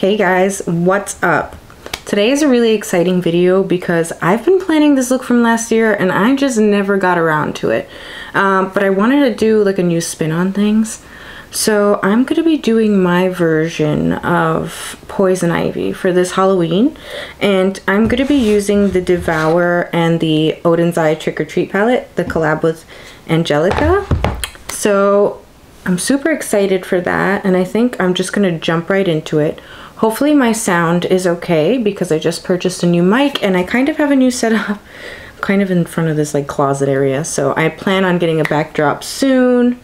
Hey guys, what's up? Today is a really exciting video because I've been planning this look from last year and I just never got around to it. But I wanted to do like a new spin on things. So I'm going to be doing my version of Poison Ivy for this Halloween. And I'm going to be using the Devour and the Odenseye Trick or Treat palette, the collab with Angelica. So I'm super excited for that, and I think I'm just going to jump right into it. Hopefully my sound is okay because I just purchased a new mic and I kind of have a new setup kind of in front of this like closet area. So I plan on getting a backdrop soon.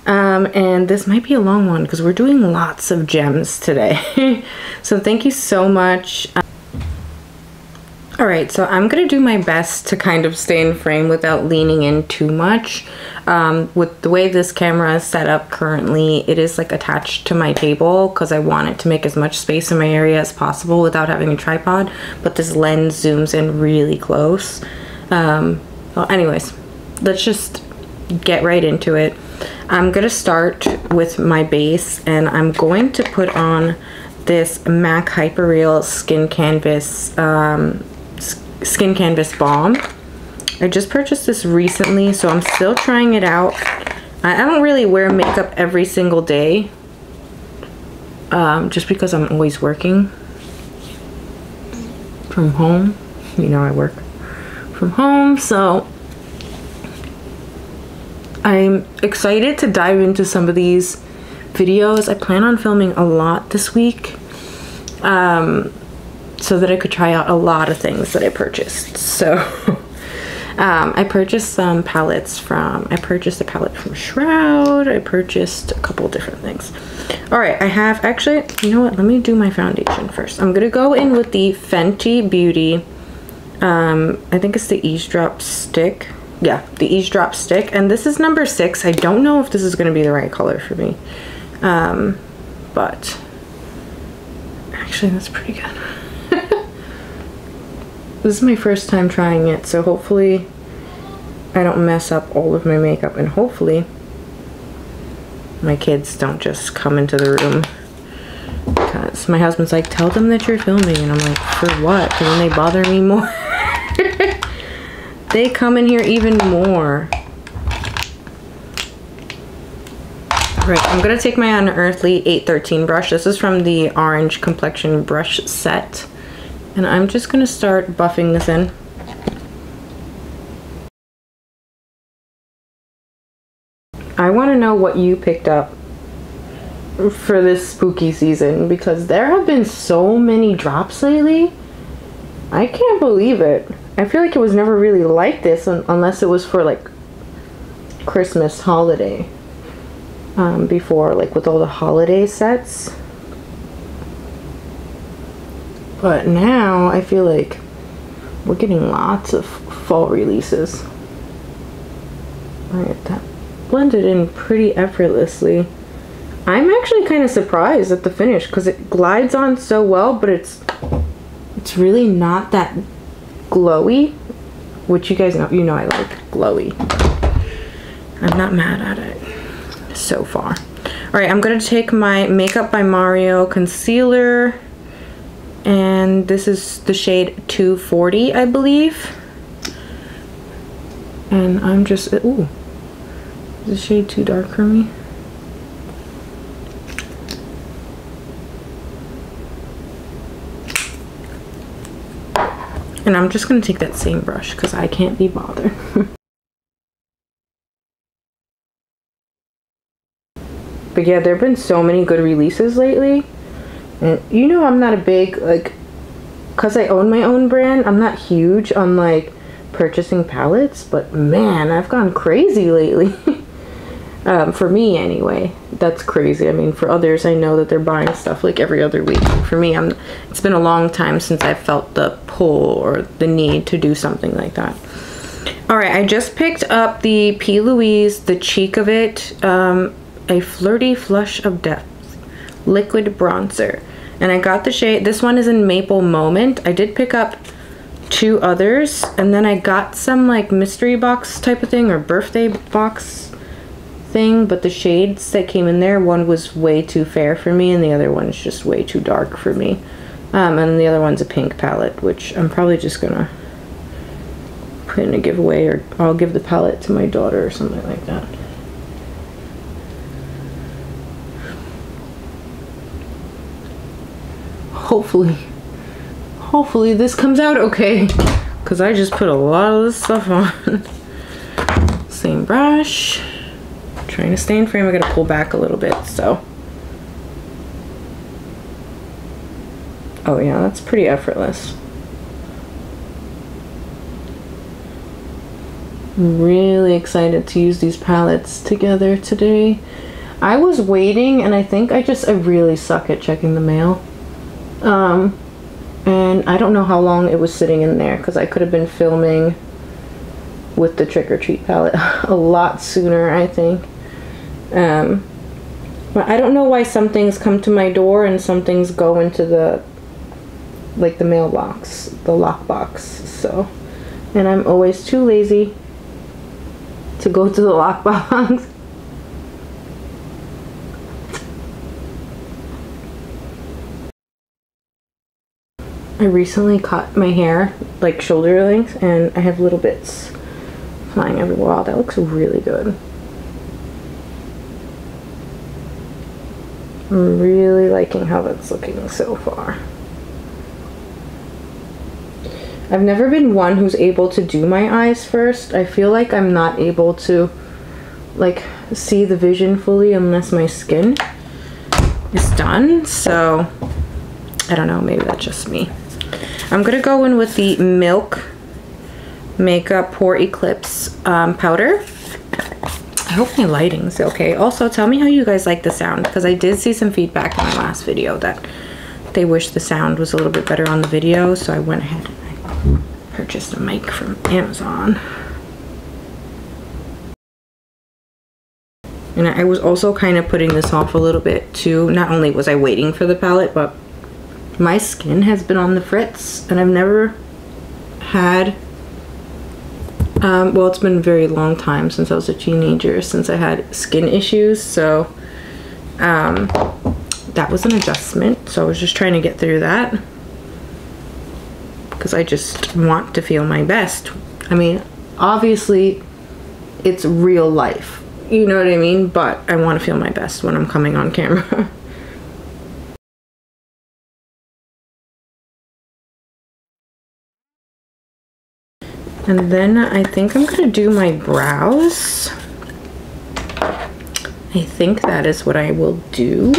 And this might be a long one because we're doing lots of gems today. So thank you so much. Alright, so I'm going to do my best to kind of stay in frame without leaning in too much. With the way this camera is set up currently, it is like attached to my table because I want it to make as much space in my area as possible without having a tripod. But this lens zooms in really close. Well, anyways, let's just get right into it. I'm going to start with my base and I'm going to put on this MAC Hyperreal Skin Canvas Balm. I just purchased this recently, so I'm still trying it out. I don't really wear makeup every single day, just because I'm always working from home. You know, I work from home, so I'm excited to dive into some of these videos. I plan on filming a lot this week, so that I could try out a lot of things that I purchased. So I purchased some palettes from, I purchased a palette from Shroud. I purchased a couple different things. All right, I have actually, you know what? Let me do my foundation first. I'm gonna go in with the Fenty Beauty. I think it's the Eavesdrop Stick. Yeah, the Eavesdrop Stick. And this is number 6. I don't know if this is gonna be the right color for me. But actually that's pretty good. This is my first time trying it, so hopefully I don't mess up all of my makeup, and hopefully my kids don't just come into the room, because my husband's like, tell them that you're filming, and I'm like, for what? Because then they bother me more. They come in here even more. Right, I'm gonna take my Unearthly 813 brush. This is from the Orange Complexion brush set. And I'm just going to start buffing this in. I want to know what you picked up for this spooky season, because there have been so many drops lately. I can't believe it. I feel like it was never really like this unless it was for like Christmas holiday. Before, like with all the holiday sets. But now I feel like we're getting lots of fall releases. Alright, that blended in pretty effortlessly. I'm actually kind of surprised at the finish because it glides on so well, but it's really not that glowy, which you guys know, you know I like glowy. I'm not mad at it so far. Alright, I'm going to take my Makeup by Mario concealer. And this is the shade 240, I believe. And I'm just, ooh, is the shade too dark for me? And I'm just gonna take that same brush because I can't be bothered. But yeah, there have been so many good releases lately. And you know, I'm not a big, like, because I own my own brand, I'm not huge on like purchasing palettes, but man, I've gone crazy lately. For me anyway, that's crazy. I mean, for others, I know that they're buying stuff like every other week. For me, it's been a long time since I've felt the pull or the need to do something like that. All right, I just picked up the Louise, the Cheek of It, a Flirty Flush of Depth liquid bronzer, and I got the shade, this one is in Maple Moment. I did pick up 2 others, and then I got some like mystery box type of thing or birthday box thing, but the shades that came in there, one was way too fair for me and the other one's just way too dark for me. And then the other one's a pink palette, which I'm probably just gonna put in a giveaway, or I'll give the palette to my daughter or something like that. Hopefully this comes out okay, because I just put a lot of this stuff on. Same brush. Trying to stay in frame. I gotta pull back a little bit, so. Oh yeah, that's pretty effortless. I'm really excited to use these palettes together today. I was waiting, and I think I really suck at checking the mail. And I don't know how long it was sitting in there, because I could have been filming with the Trick or Treat palette a lot sooner, I think. But I don't know why some things come to my door and some things go into the, like, the mailbox, the lockbox, so. And I'm always too lazy to go to the lockbox. I recently cut my hair, like, shoulder length, and I have little bits flying everywhere. Wow, that looks really good. I'm really liking how that's looking so far. I've never been one who's able to do my eyes first. I feel like I'm not able to, like, see the vision fully unless my skin is done. So, I don't know, maybe that's just me. I'm gonna go in with the Milk Makeup Pore Eclipse powder. I hope my lighting's okay. Also, tell me how you guys like the sound, because I did see some feedback in my last video that they wish the sound was a little bit better on the video, so I went ahead and I purchased a mic from Amazon. And I was also kind of putting this off a little bit too. Not only was I waiting for the palette, but my skin has been on the fritz, and I've never had, well, it's been a very long time since I was a teenager since I had skin issues, so that was an adjustment. So I was just trying to get through that, because I just want to feel my best. I mean, obviously it's real life, you know what I mean, but I want to feel my best when I'm coming on camera. And then I think I'm gonna do my brows. I think that is what I will do.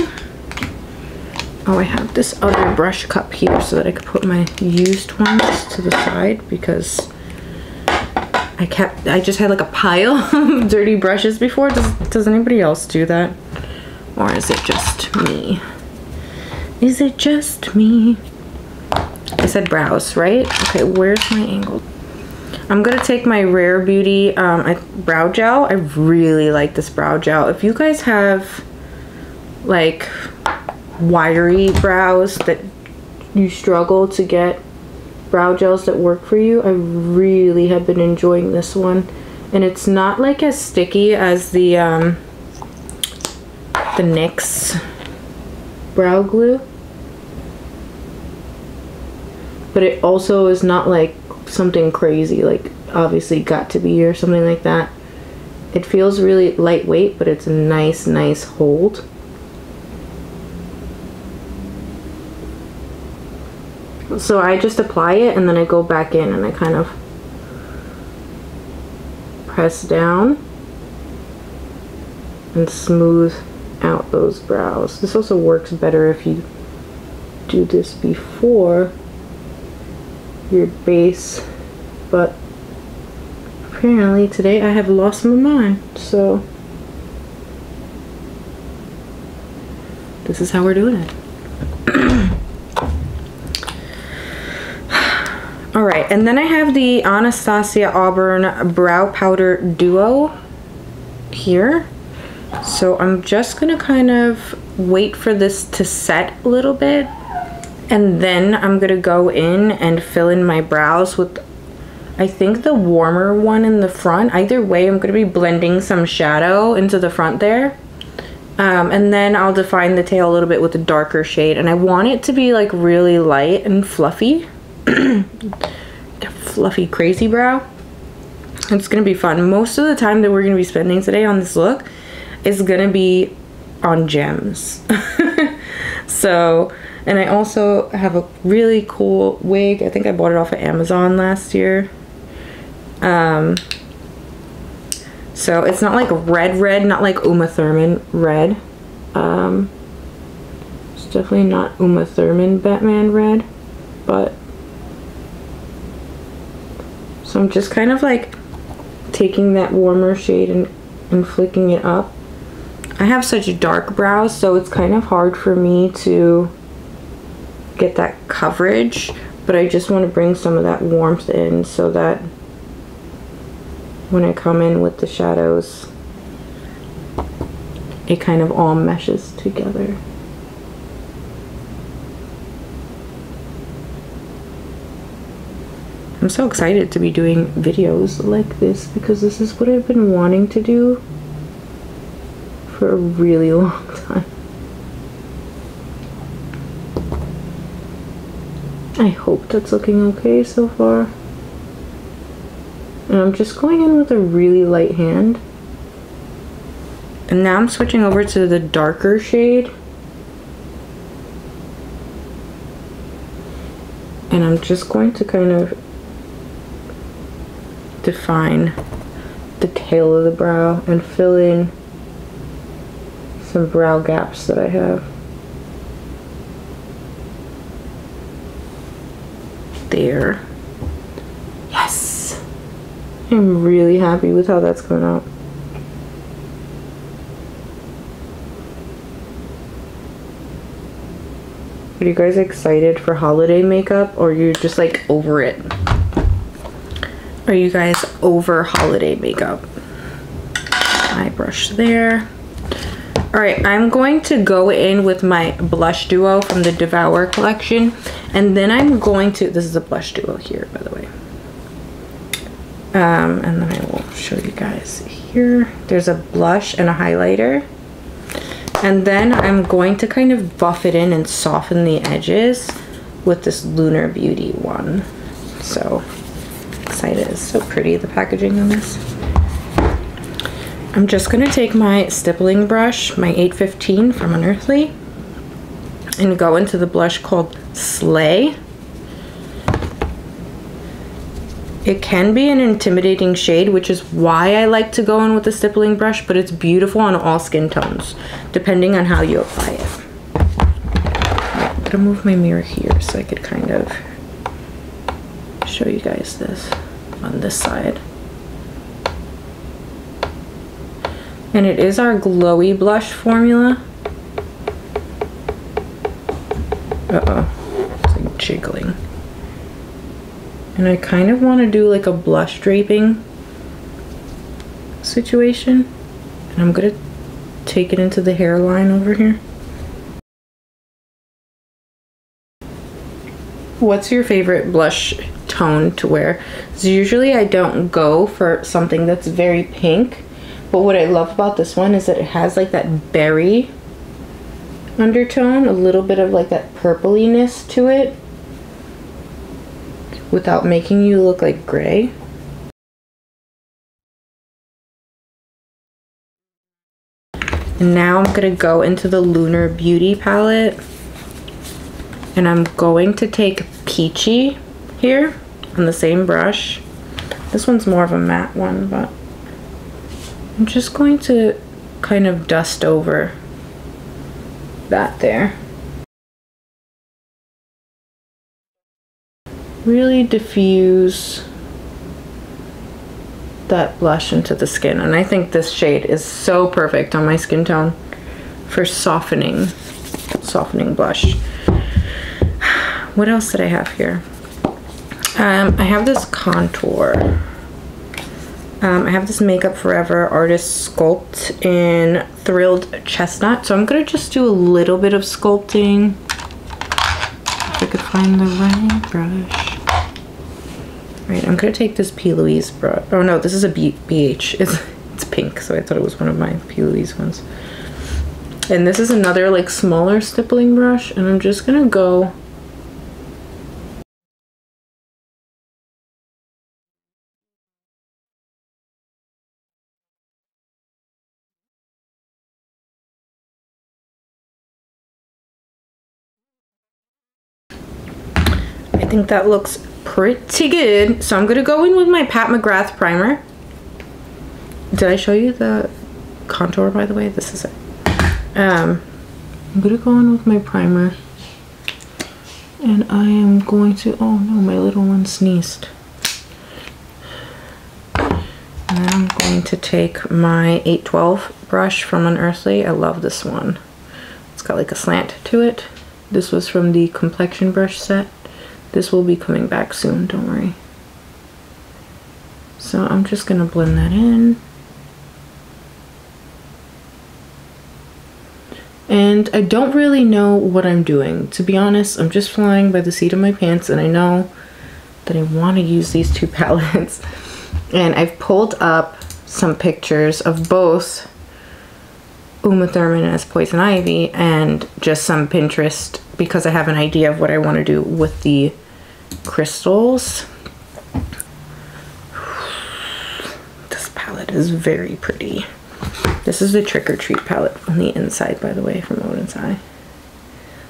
Oh, I have this other brush cup here so that I could put my used ones to the side, because I just had like a pile of dirty brushes before. Does anybody else do that? Or is it just me? Is it just me? I said brows, right? Okay, where's my angle? I'm gonna take my Rare Beauty brow gel. I really like this brow gel. If you guys have like wiry brows that you struggle to get brow gels that work for you, I really have been enjoying this one. And it's not like as sticky as the NYX brow glue, but it also is not like something crazy like obviously Got To Be or something like that. It feels really lightweight, but it's a nice hold. So I just apply it and then I go back in and I kind of press down and smooth out those brows. This also works better if you do this before your base, but apparently today I have lost my mind, so this is how we're doing it. Alright, and then I have the Anastasia Auburn Brow Powder Duo here. So I'm just gonna kind of wait for this to set a little bit, and then I'm gonna go in and fill in my brows with I think the warmer one in the front. Either way, I'm going to be blending some shadow into the front there. And then I'll define the tail a little bit with a darker shade. And I want it to be like really light and fluffy. Fluffy crazy brow. It's going to be fun. Most of the time that we're going to be spending today on this look is going to be on gems. So, and I also have a really cool wig. I think I bought it off of Amazon last year. So it's not like red, not like Uma Thurman red. It's definitely not Uma Thurman Batman red, but so I'm just kind of like taking that warmer shade and flicking it up. I have such dark brows, so it's kind of hard for me to get that coverage, but I just want to bring some of that warmth in so that when I come in with the shadows, it kind of all meshes together. I'm so excited to be doing videos like this because this is what I've been wanting to do for a really long time. I hope that's looking okay so far. And I'm just going in with a really light hand. And now I'm switching over to the darker shade. And I'm just going to kind of define the tail of the brow and fill in some brow gaps that I have. There. Yes! I'm really happy with how that's coming out. Are you guys excited for holiday makeup, or you're just like over it? Are you guys over holiday makeup? Eye brush there. Alright, I'm going to go in with my blush duo from the Devour collection. And then I'm going to, this is a blush duo here, by the way. And then I will show you guys here. There's a blush and a highlighter. And then I'm going to kind of buff it in and soften the edges with this Lunar Beauty one. So excited. It's so pretty, the packaging on this. I'm just gonna take my stippling brush, my 815 from Unearthly, and go into the blush called Slay. It can be an intimidating shade, which is why I like to go in with the stippling brush, but it's beautiful on all skin tones, depending on how you apply it. I'm gonna move my mirror here so I could kind of show you guys this on this side. And it is our glowy blush formula. Uh-oh, it's like jiggling. And I kind of want to do like a blush draping situation. And I'm gonna take it into the hairline over here. What's your favorite blush tone to wear? So usually I don't go for something that's very pink. But what I love about this one is that it has like that berry undertone, a little bit of like that purpliness to it without making you look like gray. And now I'm gonna go into the Lunar Beauty palette and I'm going to take Peachy here on the same brush. This one's more of a matte one, but I'm just going to kind of dust over that there. Really diffuse that blush into the skin. And I think this shade is so perfect on my skin tone for softening blush. What else did I have here? I have this contour. I have this Makeup Forever Artist Sculpt in Thrilled Chestnut. So I'm going to just do a little bit of sculpting. If I could find the right brush. Right, I'm gonna take this Plouise brush. Oh no, this is a BH. It's pink, so I thought it was one of my Plouise ones. And this is another like smaller stippling brush, and I'm just gonna go I think that looks pretty good. So I'm gonna go in with my Pat McGrath primer. Did I show you the contour, by the way? This is it. I'm gonna go in with my primer. And I am going to, oh no, my little one sneezed. And then I'm going to take my 812 brush from Unearthly. I love this one. It's got like a slant to it. This was from the complexion brush set. This will be coming back soon, don't worry. So I'm just gonna blend that in. And I don't really know what I'm doing. To be honest, I'm just flying by the seat of my pants, and I know that I want to use these two palettes. And I've pulled up some pictures of both Uma Thurman as Poison Ivy and just some Pinterest because I have an idea of what I want to do with the crystals. This palette is very pretty. This is the Trick or Treat palette on the inside, by the way, from Odenseye.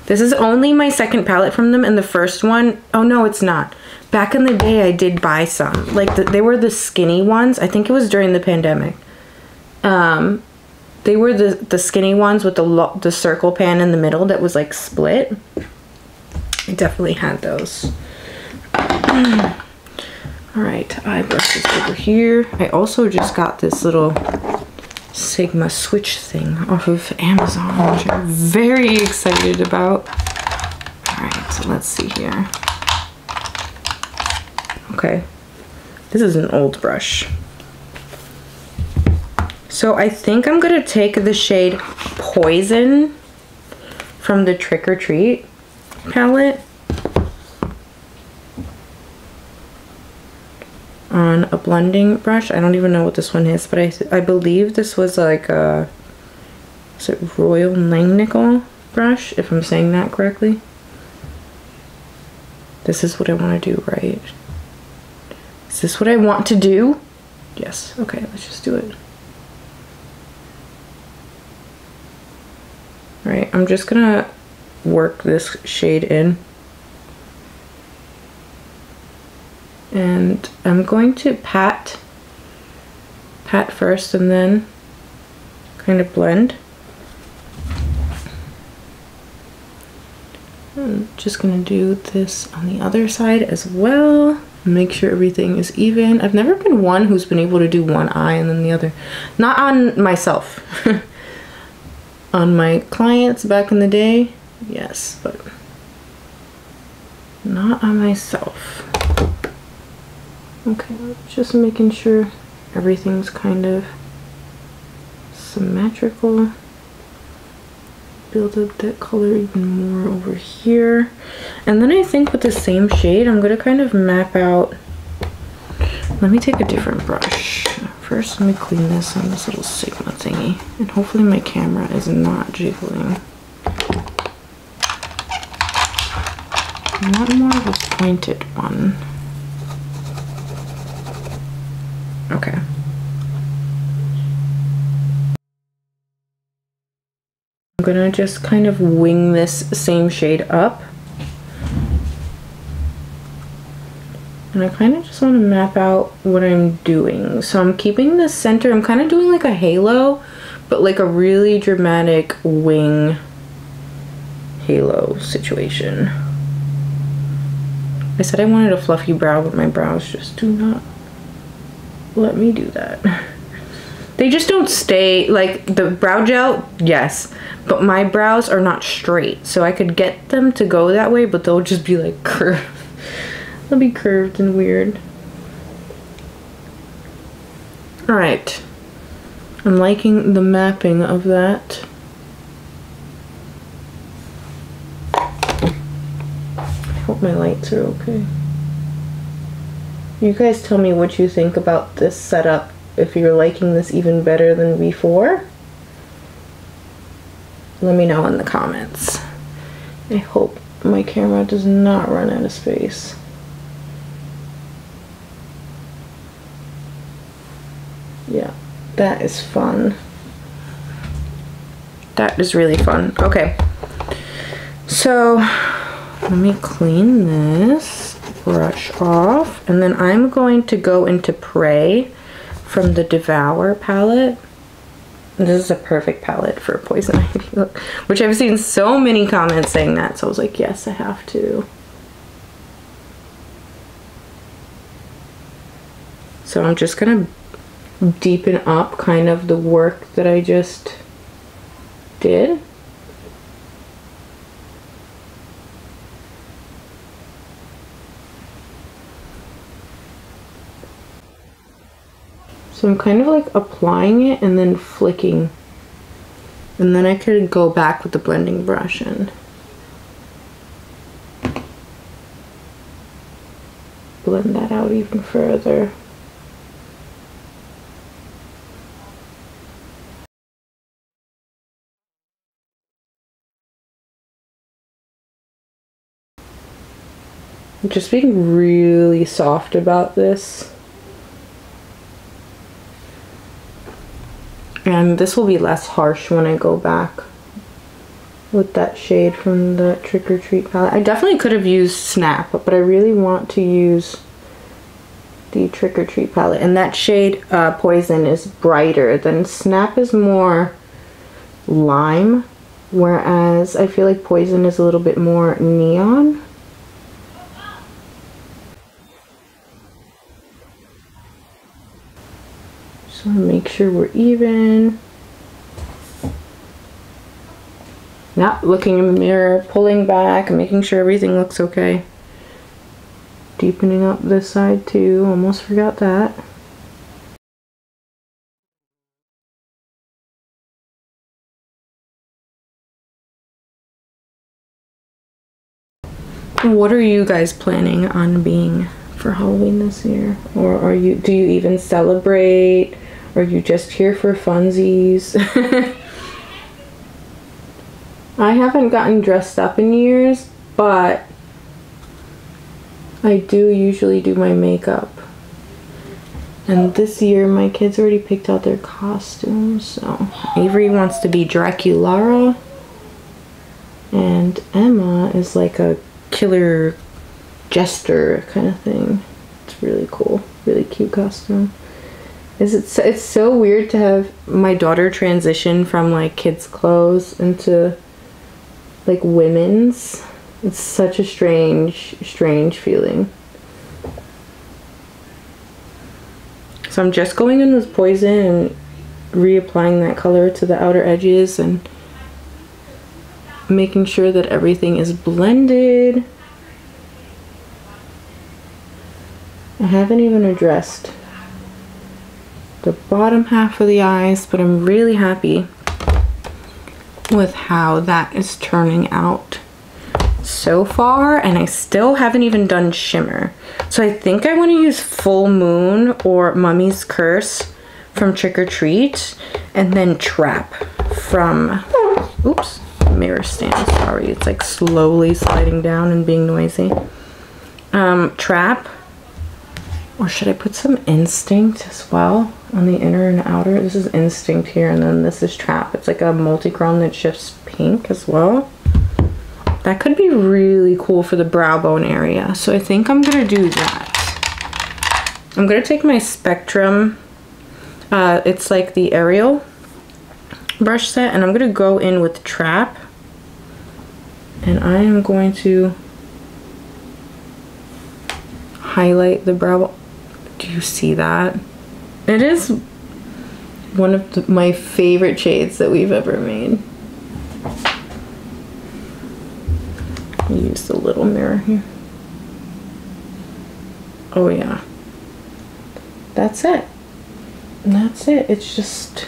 This is only my second palette from them, and the first one, oh no, it's not. Back in the day, I did buy some. Like, they were the skinny ones. I think it was during the pandemic. They were the skinny ones with the circle pan in the middle that was like split. I definitely had those. Alright, eye brushes over here. I also just got this little Sigma switch thing off of Amazon, which I'm very excited about. Alright, so let's see here. Okay, this is an old brush. So I think I'm gonna take the shade Poison from the Trick or Treat palette on a blending brush. I don't even know what this one is, but I believe this was like a, is it Royal Langnickel brush, if I'm saying that correctly. This is what I want to do, right? Is this what I want to do? Yes. Okay, let's just do it. Alright, I'm just gonna work this shade in. And I'm going to pat first and then kind of blend. I'm just gonna do this on the other side as well. Make sure everything is even. I've never been one who's been able to do one eye and then the other. Not on myself. On my clients back in the day, yes, but not on myself. Okay, just making sure everything's kind of symmetrical. Build up that color even more over here. And then I think with the same shade, I'm gonna kind of map out. Let me take a different brush. First, let me clean this on this little Sigma thingy. And hopefully my camera is not jiggling. I want more of a pointed one. Okay. I'm gonna just kind of wing this same shade up. And I kind of just want to map out what I'm doing. So I'm keeping the center, I'm kind of doing like a halo, but like a really dramatic wing halo situation. I said I wanted a fluffy brow, but my brows just do not let me do that. They just don't stay, like the brow gel, yes, but my brows are not straight. So I could get them to go that way, but they'll just be like curved. They'll be curved and weird. Alright. I'm liking the mapping of that. I hope my lights are okay. You guys tell me what you think about this setup, if you're liking this even better than before. Let me know in the comments. I hope my camera does not run out of space. Yeah, that is fun. That is really fun. Okay, so let me clean this brush off, and then I'm going to go into Prey from the Devour palette. This is a perfect palette for a poison ivy look, which I've seen so many comments saying that, so I was like, yes, I have to. So I'm just gonna deepen up kind of the work that I just did. So I'm kind of like applying it and then flicking, and then I could go back with the blending brush and blend that out even further. I'm just being really soft about this. And this will be less harsh when I go back with that shade from the Trick or Treat palette. I definitely could have used Snap, but I really want to use the Trick or Treat palette. And that shade, Poison, is brighter than Snap, is more lime, whereas I feel like Poison is a little bit more neon. Just want to make sure we're even. Not looking in the mirror, pulling back, and making sure everything looks okay. Deepening up this side too, almost forgot that. What are you guys planning on being for Halloween this year? Or do you even celebrate? Or are you just here for funsies? I haven't gotten dressed up in years, but I do usually do my makeup. And this year my kids already picked out their costumes. So Avery wants to be Dracula, and Emma is like a killer jester kind of thing. It's really cool, really cute costume. It's so weird to have my daughter transition from like kids clothes into like women's. It's such a strange feeling. So I'm just going in with Poison and reapplying that color to the outer edges and making sure that everything is blended. I haven't even addressed the bottom half of the eyes, but I'm really happy with how that is turning out so far, and I still haven't even done shimmer. So I think I want to use Full Moon or Mummy's Curse from Trick or Treat, and then Trap from, oops, mirror stand, sorry, it's like slowly sliding down and being noisy. Trap, or should I put some Instinct as well on the inner and outer? This is Instinct here, and then this is Trap. It's like a multi-chrome that shifts pink as well. That could be really cool for the brow bone area, so I think I'm gonna do that. I'm gonna take my Spectrum, it's like the Ariel brush set, and I'm gonna go in with Trap, and I am going to highlight the brow. Do you see that? It is one of my favorite shades that we've ever made. Use the little mirror here. Oh yeah, that's it. That's it. It's just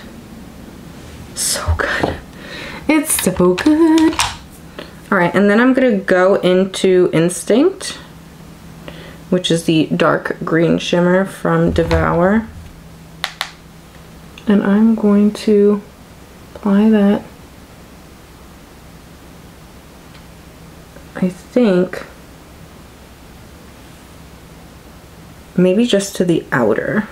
so good. It's so good. All right, and then I'm gonna go into Instinct which is the dark green shimmer from Devour. And I'm going to apply that, I think, maybe just to the outer.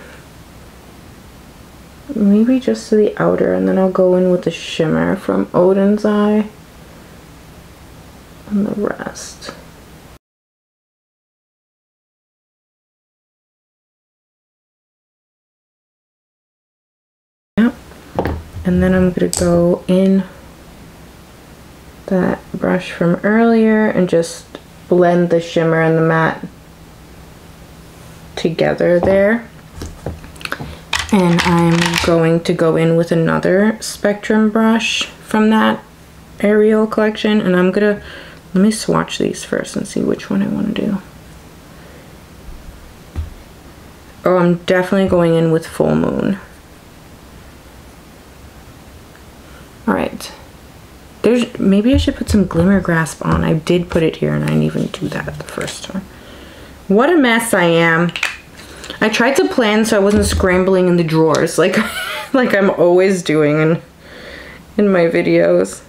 Maybe just to the outer, and then I'll go in with the shimmer from Oden's Eye and the rest. Yep. And then I'm gonna go in that brush from earlier and just blend the shimmer and the matte together there. And I'm going to go in with another spectrum brush from that Ariel collection, and I'm gonna, let me swatch these first and see which one I want to do. Oh, I'm definitely going in with Full Moon. Alright. Maybe I should put some Glimmer Grasp on. I did put it here and I didn't even do that the first time. What a mess I am. I tried to plan so I wasn't scrambling in the drawers like I'm always doing in my videos.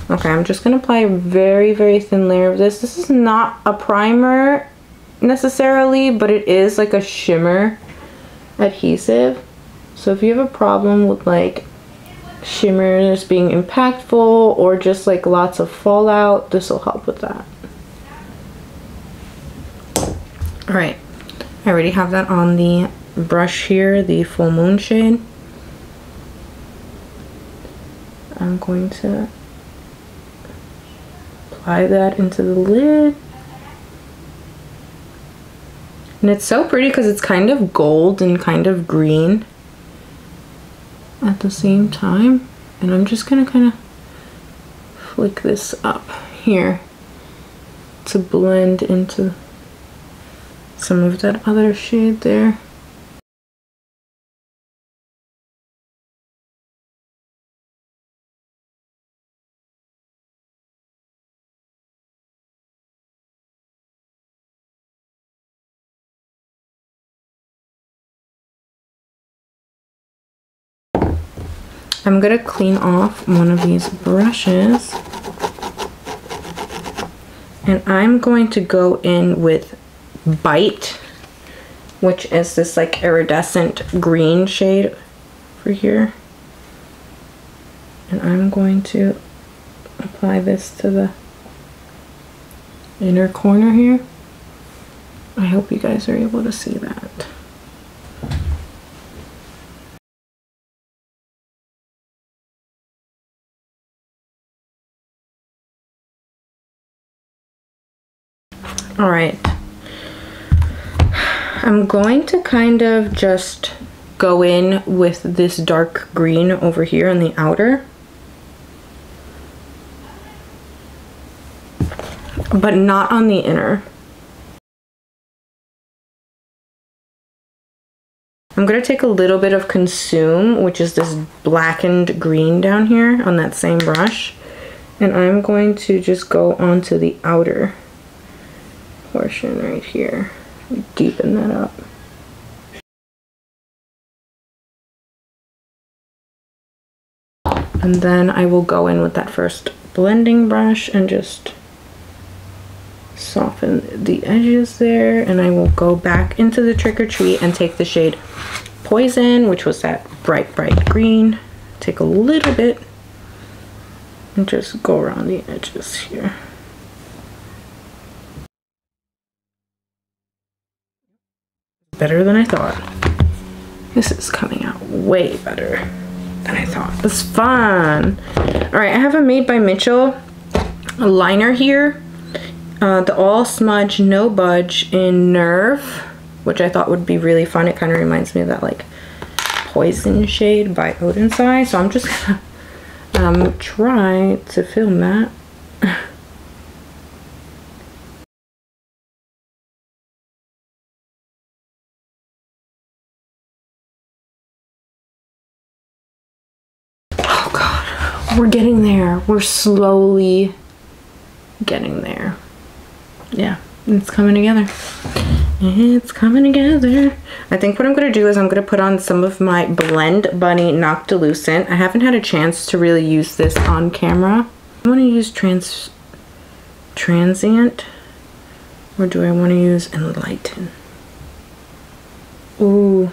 Okay, I'm just gonna apply a very, very thin layer of this. This is not a primer necessarily, but it is like a shimmer adhesive. So if you have a problem with like shimmers being impactful or just like lots of fallout, this will help with that. All right. I already have that on the brush here, the Full Moon shade. I'm going to apply that into the lid. And it's so pretty because it's kind of gold and kind of green at the same time. And I'm just gonna kind of flick this up here to blend into some of that other shade there. I'm gonna clean off one of these brushes and I'm going to go in with Bite, which is this like iridescent green shade over here, and I'm going to apply this to the inner corner here. I hope you guys are able to see that. All right. I'm going to kind of just go in with this dark green over here on the outer, but not on the inner. I'm going to take a little bit of Consume, which is this blackened green down here on that same brush, and I'm going to just go onto the outer portion right here. Deepen that up. And then I will go in with that first blending brush and just soften the edges there, and I will go back into the Trick or Treat and take the shade Poison, which was that bright green. Take a little bit and just go around the edges here. Better than I thought. This is coming out way better than I thought. It's fun. All right, I have a Made by Mitchell liner here. The All Smudge No Budge in Nerve, which I thought would be really fun. It kind of reminds me of that like Poison shade by Odenseye. So I'm just gonna try to film that. We're getting there. We're slowly getting there. Yeah, It's coming together. It's coming together. I think what I'm going to do is I'm going to put on some of my Blend Bunny Noctilucent. I haven't had a chance to really use this on camera. I want to use Transient, or do I want to use Enlighten? Ooh.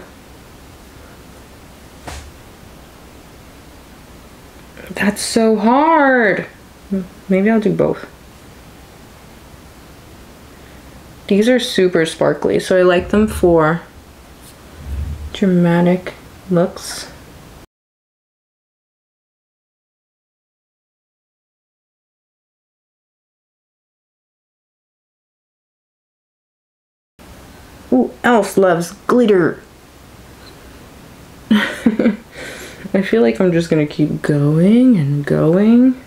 That's so hard. Maybe I'll do both. These are super sparkly, so I like them for dramatic looks. Ooh, Elf loves glitter. I feel like I'm just gonna keep going and going.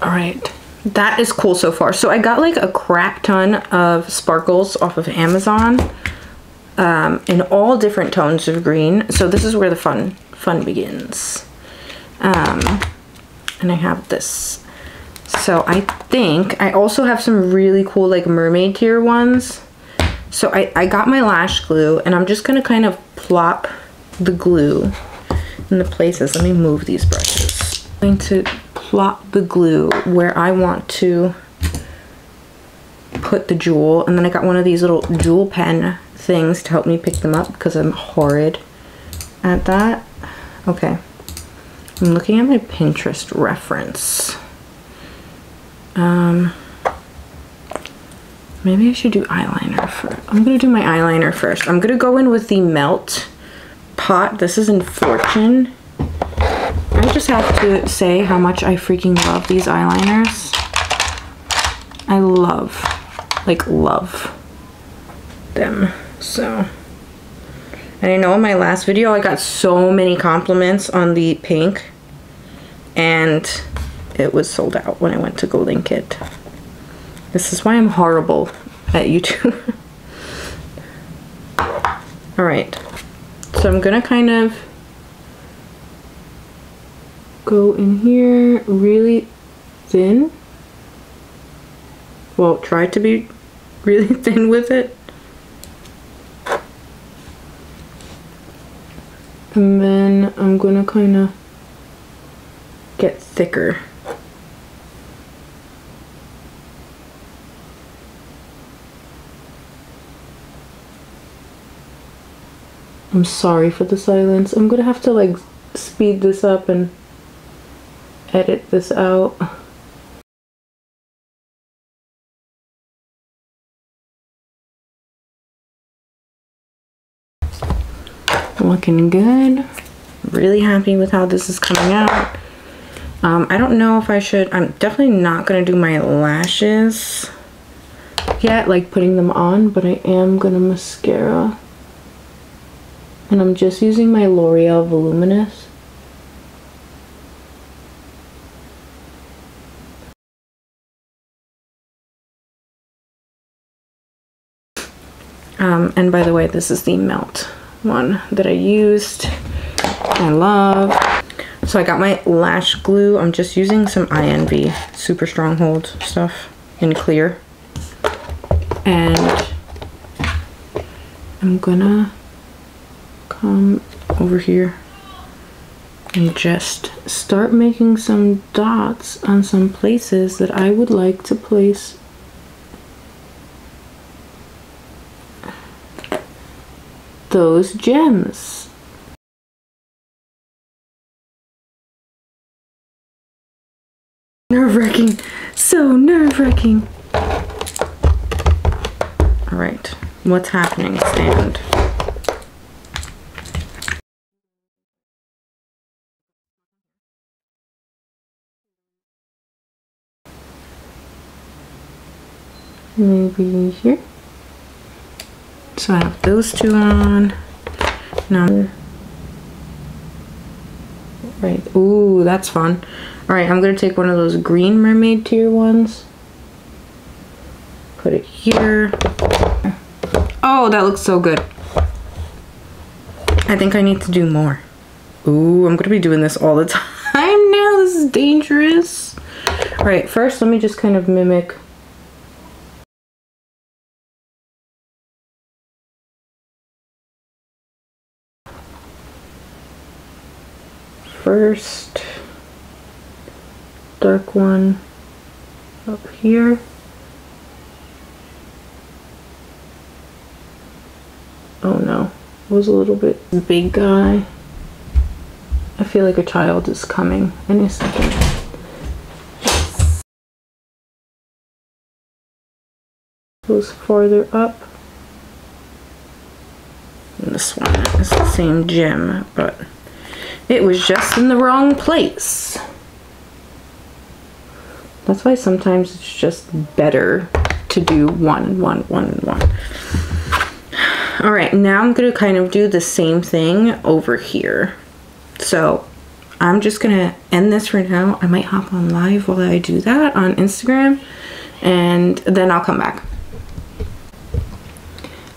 All right. That is cool so far. So I got like a crap ton of sparkles off of Amazon in all different tones of green. So this is where the fun begins. And I have this. So I think I also have some really cool like mermaid tier ones. So I got my lash glue and I'm just gonna kind of plop the glue in the places. Let me move these brushes. I'm going to plop the glue where I want to put the jewel, and then I got one of these little jewel pen things to help me pick them up because I'm horrid at that. Okay, I'm looking at my Pinterest reference. Maybe I should do eyeliner first. I'm gonna do my eyeliner first. I'm gonna go in with the Melt Pot. This is in Fortune. I just have to say how much I freaking love these eyeliners. I love them. So, and I know in my last video I got so many compliments on the pink, and it was sold out when I went to go link it. This is why I'm horrible at YouTube. All right, so I'm gonna kind of go in here really thin. Well, try to be really thin with it. And then I'm gonna kind of get thicker. I'm sorry for the silence. I'm gonna have to like speed this up and edit this out. Looking good. Really happy with how this is coming out. I don't know if I should. I'm definitely not gonna do my lashes yet, like putting them on, but I am gonna mascara. And I'm just using my L'Oreal Voluminous. And by the way, this is the Melt one that I used. I love. So I got my lash glue. I'm just using some INV Super Stronghold stuff in clear. And I'm gonna come over here and just start making some dots on some places that I would like to place those gems. Nerve-wracking. So nerve-wracking. All right, what's happening, stand? Maybe here. So I have those two on. Now, right. Ooh, that's fun. All right, I'm gonna take one of those green mermaid tier ones. Put it here. Oh, that looks so good. I think I need to do more. Ooh, I'm gonna be doing this all the time now. This is dangerous. All right, first let me just kind of mimic first dark one up here. Oh no, it was a little bit big guy. I feel like a child is coming any second. Goes farther up. And this one is the same gem, but it was just in the wrong place. That's why sometimes it's just better to do one. All right, now I'm gonna kind of do the same thing over here. So I'm just gonna end this for now. I might hop on live while I do that on Instagram, and then I'll come back.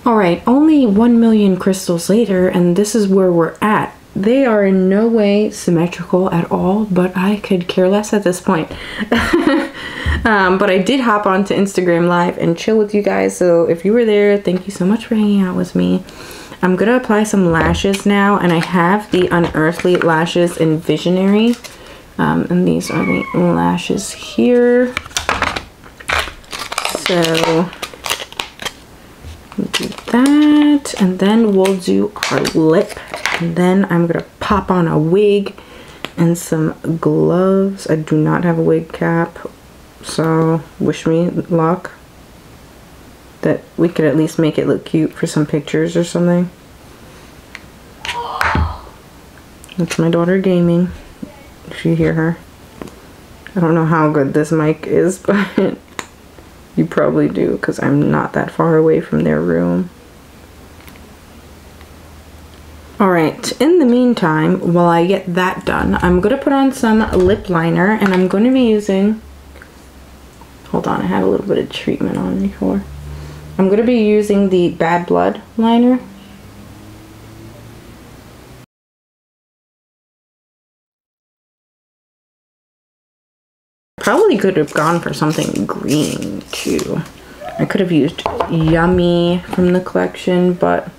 All right, only 1 million crystals later, and this is where we're at. They are in no way symmetrical at all, but I could care less at this point. But I did hop onto Instagram live and chill with you guys, so if you were there, thank you so much for hanging out with me. I'm gonna apply some lashes now, and I have the Unearthly lashes in Visionary, and these are the lashes here. So do that, and then we'll do our lip, and then I'm gonna pop on a wig and some gloves. I do not have a wig cap, so wish me luck that we could at least make it look cute for some pictures or something. That's my daughter gaming, if you hear her. I don't know how good this mic is, but you probably do, because I'm not that far away from their room. Alright, in the meantime, while I get that done, I'm going to put on some lip liner, and I'm going to be using... Hold on, I had a little bit of treatment on before. I'm going to be using the Bad Blood liner. Probably could have gone for something green too. I could have used Yummy from the collection, but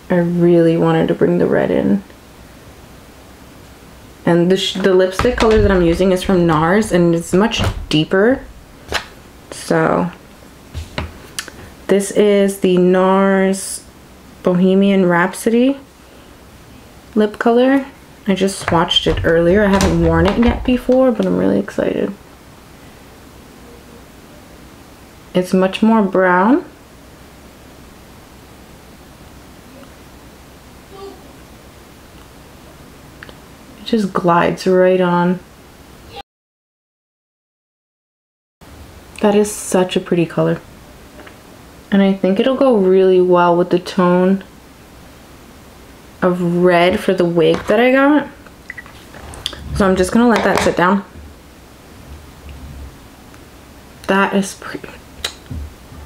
I really wanted to bring the red in. And the lipstick color that I'm using is from NARS, and it's much deeper. So this is the NARS Bohemian Rhapsody lip color. I just swatched it earlier. I haven't worn it yet before, but I'm really excited. It's much more brown. It just glides right on. That is such a pretty color. And I think it'll go really well with the tone of red for the wig that I got. So I'm just gonna let that sit down. That is pretty.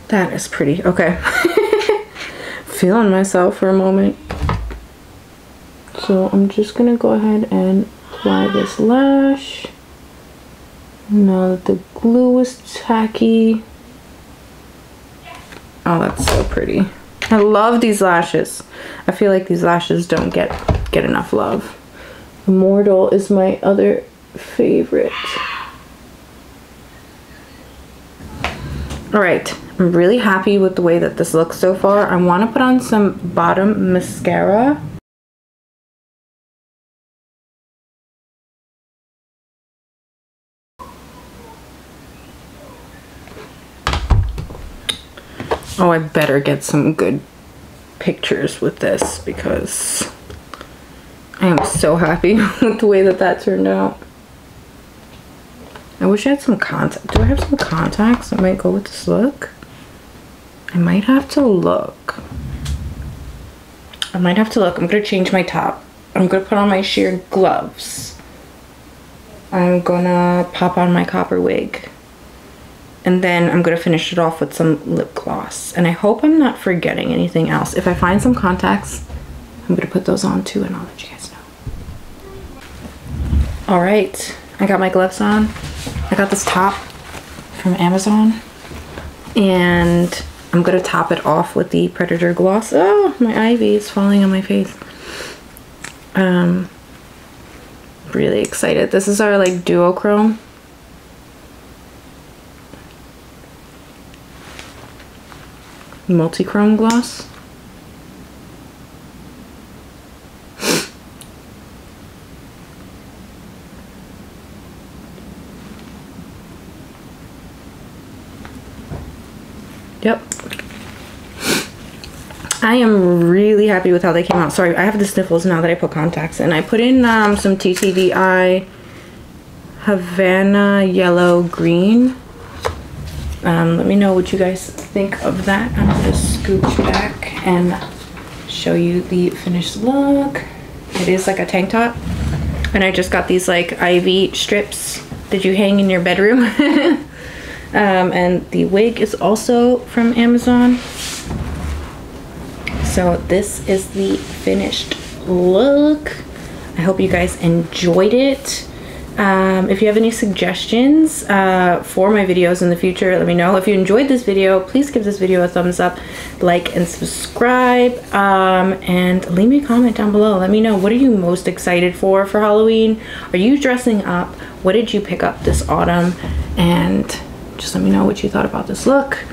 That is pretty. Okay. Feeling myself for a moment. So I'm just gonna go ahead and apply this lash. Now that the glue is tacky. Oh, that's so pretty. I love these lashes. I feel like these lashes don't get enough love. Immortal is my other favorite. Alright, I'm really happy with the way that this looks so far. I want to put on some bottom mascara. Oh, I better get some good pictures with this because I am so happy with the way that that turned out. I wish I had some contacts. Do I have some contacts that might go with this look? I might have to look. I'm going to change my top. I'm going to put on my sheer gloves. I'm going to pop on my copper wig. And then I'm gonna finish it off with some lip gloss. And I hope I'm not forgetting anything else. If I find some contacts, I'm gonna put those on too, and I'll let you guys know. All right, I got my gloves on. I got this top from Amazon, and I'm gonna top it off with the Predator gloss. Oh, my ivy is falling on my face. Really excited. This is our like duochrome. Multi-chrome gloss. Yep. I am really happy with how they came out. Sorry, I have the sniffles now that I put contacts in. I put in some TTVI Havana Yellow Green. Let me know what you guys think of that. I'm gonna scooch back and show you the finished look. It is like a tank top. And I just got these like ivy strips that you hang in your bedroom. And the wig is also from Amazon. So this is the finished look. I hope you guys enjoyed it. If you have any suggestions for my videos in the future, let me know. If you enjoyed this video, please give this video a thumbs up, like and subscribe, and leave me a comment down below. Let me know, what are you most excited for Halloween? Are you dressing up? What did you pick up this autumn? And just let me know what you thought about this look.